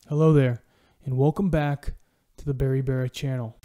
Hello there, and welcome back to the BeriBera channel.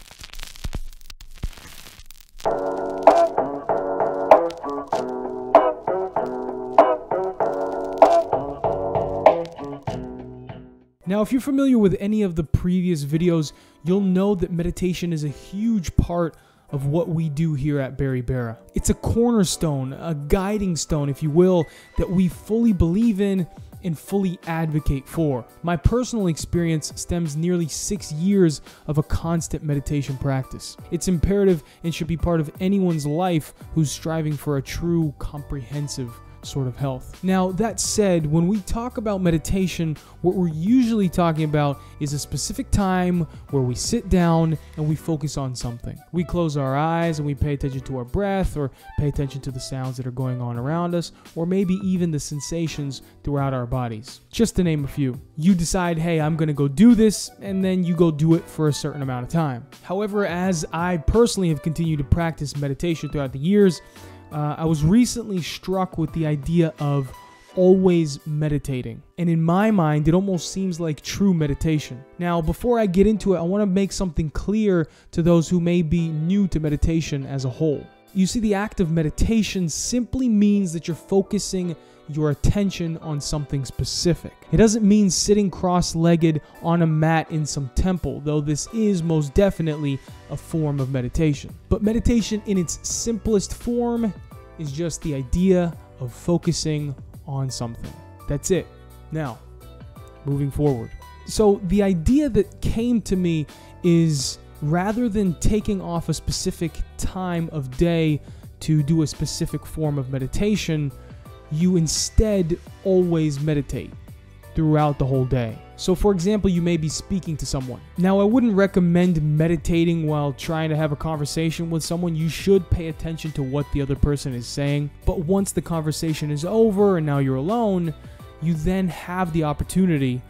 Now, if you're familiar with any of the previous videos, you'll know that meditation is a huge part of what we do here at BeriBera. It's a cornerstone, a guiding stone, if you will, that we fully believe in and fully advocate for. My personal experience stems nearly 6 years of a constant meditation practice. It's imperative and should be part of anyone's life who's striving for a true, comprehensive sort of health. Now, that said, when we talk about meditation, what we're usually talking about is a specific time where we sit down and we focus on something. We close our eyes and we pay attention to our breath, or pay attention to the sounds that are going on around us, or maybe even the sensations throughout our bodies. Just to name a few. You decide, hey, I'm going to go do this, and then you go do it for a certain amount of time. However, as I personally have continued to practice meditation throughout the years, I was recently struck with the idea of always meditating. And in my mind, it almost seems like true meditation. Now, before I get into it, I want to make something clear to those who may be new to meditation as a whole. You see, the act of meditation simply means that you're focusing your attention on something specific. It doesn't mean sitting cross-legged on a mat in some temple, though this is most definitely a form of meditation. But meditation in its simplest form is just the idea of focusing on something. That's it. Now, moving forward. So the idea that came to me is, rather than taking off a specific time of day to do a specific form of meditation, you instead always meditate throughout the whole day. So for example, you may be speaking to someone. Now, I wouldn't recommend meditating while trying to have a conversation with someone. You should pay attention to what the other person is saying. But once the conversation is over and now you're alone, you then have the opportunity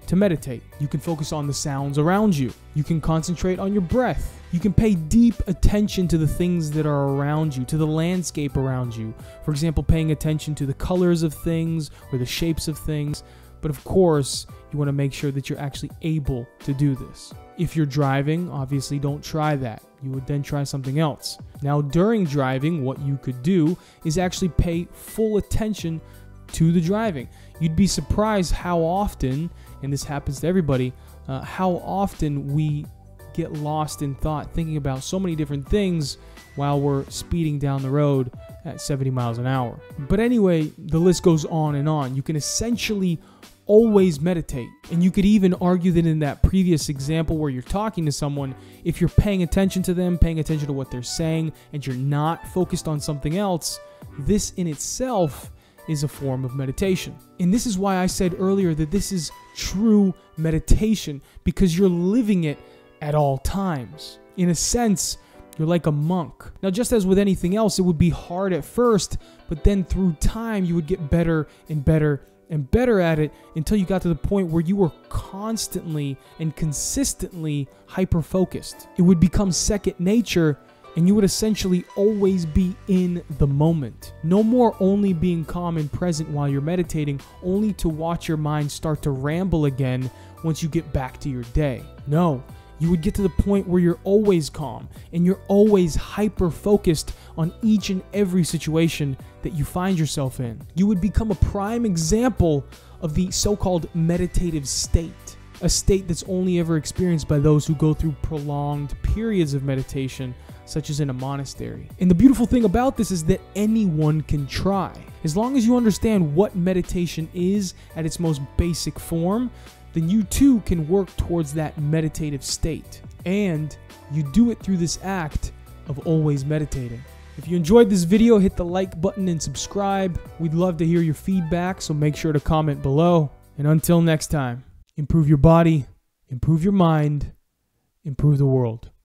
to meditate. You can focus on the sounds around you. You can concentrate on your breath. You can pay deep attention to the things that are around you, to the landscape around you. For example, paying attention to the colors of things or the shapes of things. But of course, you want to make sure that you're actually able to do this. If you're driving, obviously don't try that. You would then try something else. Now, during driving, what you could do is actually pay full attention to the driving. You'd be surprised how often, and this happens to everybody, how often we get lost in thought, thinking about so many different things while we're speeding down the road at 70 miles an hour. But anyway, the list goes on and on. You can essentially always meditate. And you could even argue that in that previous example where you're talking to someone, if you're paying attention to them, paying attention to what they're saying, and you're not focused on something else, this in itself is a form of meditation. And this is why I said earlier that this is true meditation, because you're living it at all times. In a sense, you're like a monk. Now, just as with anything else, it would be hard at first, but then through time, you would get better and better and better at it until you got to the point where you were constantly and consistently hyper-focused. It would become second nature, and you would essentially always be in the moment. No more only being calm and present while you're meditating, only to watch your mind start to ramble again once you get back to your day. No. You would get to the point where you're always calm and you're always hyper-focused on each and every situation that you find yourself in. You would become a prime example of the so-called meditative state, a state that's only ever experienced by those who go through prolonged periods of meditation, such as in a monastery. And the beautiful thing about this is that anyone can try. As long as you understand what meditation is at its most basic form, then you too can work towards that meditative state. And you do it through this act of always meditating. If you enjoyed this video, hit the like button and subscribe. We'd love to hear your feedback, so make sure to comment below. And until next time, improve your body, improve your mind, improve the world.